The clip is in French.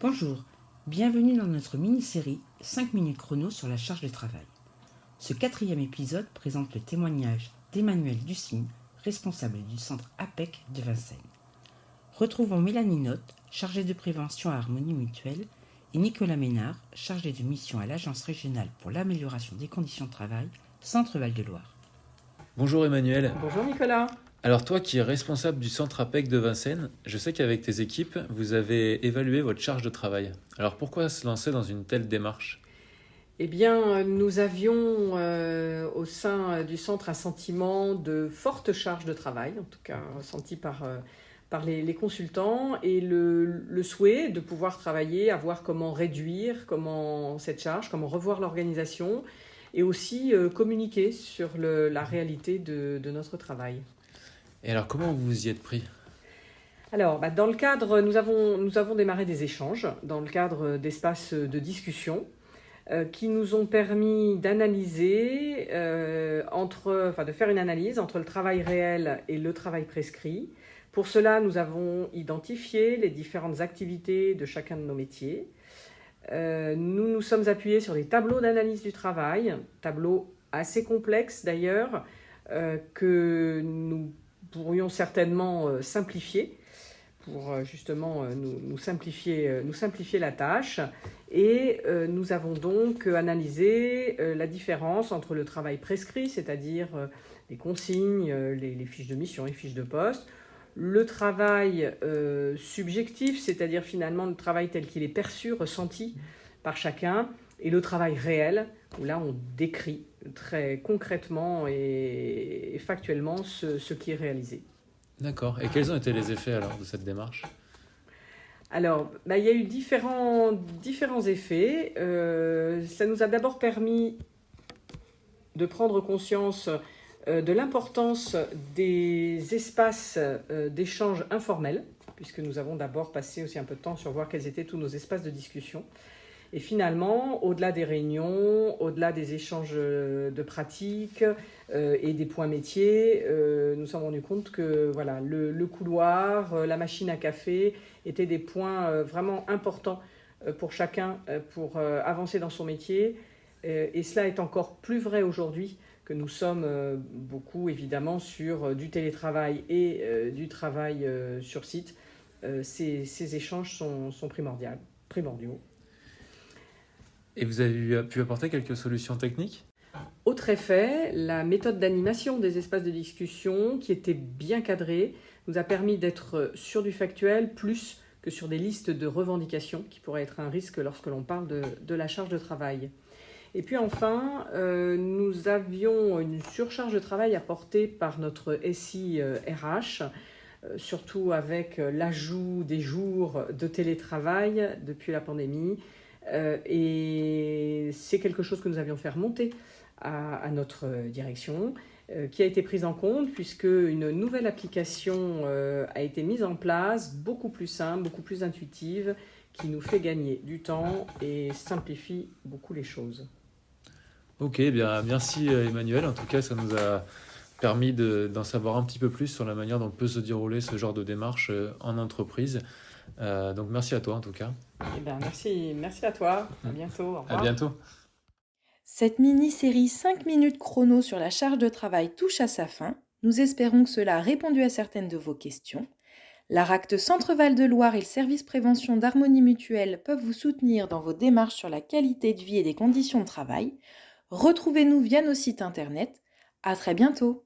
Bonjour, bienvenue dans notre mini-série 5 minutes chrono sur la charge de travail. Ce 4e épisode présente le témoignage d'Emmanuel Dussigne, responsable du centre APEC de Vincennes. Retrouvons Mélanie Notte, chargée de prévention à Harmonie Mutuelle, et Nicolas Ménard, chargé de mission à l'Agence régionale pour l'amélioration des conditions de travail, Centre Val-de-Loire. Bonjour Emmanuel. Bonjour Nicolas. Alors toi qui es responsable du centre APEC de Vincennes, je sais qu'avec tes équipes, vous avez évalué votre charge de travail. Alors pourquoi se lancer dans une telle démarche ? Eh bien, nous avions au sein du centre un sentiment de forte charge de travail, en tout cas ressenti par les consultants, et le souhait de pouvoir travailler, à voir comment réduire cette charge, comment revoir l'organisation, et aussi communiquer sur la réalité de notre travail. Et alors comment vous vous y êtes pris ? Alors, dans le cadre, nous avons démarré des échanges dans le cadre d'espaces de discussion qui nous ont permis d'analyser, de faire une analyse entre le travail réel et le travail prescrit. Pour cela, nous avons identifié les différentes activités de chacun de nos métiers. Nous nous sommes appuyés sur des tableaux d'analyse du travail, tableaux assez complexes d'ailleurs, que nous pourrions certainement simplifier pour justement nous simplifier la tâche. Et nous avons donc analysé la différence entre le travail prescrit, c'est-à-dire les consignes, les fiches de mission, les fiches de poste, le travail subjectif, c'est-à-dire finalement le travail tel qu'il est perçu, ressenti par chacun, et le travail réel, où là on décrit très concrètement et factuellement ce qui est réalisé. D'accord. Et quels ont été les effets alors de cette démarche ? Alors, il y a eu différents effets. Ça nous a d'abord permis de prendre conscience de l'importance des espaces d'échange informels, puisque nous avons d'abord passé aussi un peu de temps sur voir quels étaient tous nos espaces de discussion. Et finalement, au-delà des réunions, au-delà des échanges de pratiques et des points métiers, nous nous sommes rendus compte que voilà, le couloir, la machine à café étaient des points vraiment importants pour chacun pour avancer dans son métier. Et cela est encore plus vrai aujourd'hui que nous sommes beaucoup évidemment sur du télétravail et du travail sur site. Ces échanges sont primordiaux. Et vous avez pu apporter quelques solutions techniques ? Autre effet, la méthode d'animation des espaces de discussion, qui était bien cadrée, nous a permis d'être sur du factuel plus que sur des listes de revendications, qui pourraient être un risque lorsque l'on parle de la charge de travail. Et puis enfin, nous avions une surcharge de travail apportée par notre SI RH, surtout avec l'ajout des jours de télétravail depuis la pandémie. Et c'est quelque chose que nous avions fait remonter à notre direction, qui a été prise en compte puisque une nouvelle application a été mise en place, beaucoup plus simple, beaucoup plus intuitive, qui nous fait gagner du temps et simplifie beaucoup les choses. Ok, bien merci Emmanuel. En tout cas, ça nous a permis d'en savoir un petit peu plus sur la manière dont peut se dérouler ce genre de démarche en entreprise. Donc merci à toi en tout cas. Merci à toi. À bientôt. Au revoir. À bientôt. Cette mini-série 5 minutes chrono sur la charge de travail touche à sa fin. Nous espérons que cela a répondu à certaines de vos questions. L'ARACT Centre Val-de-Loire et le service prévention d'Harmonie Mutuelle peuvent vous soutenir dans vos démarches sur la qualité de vie et des conditions de travail. Retrouvez-nous via nos sites internet. À très bientôt.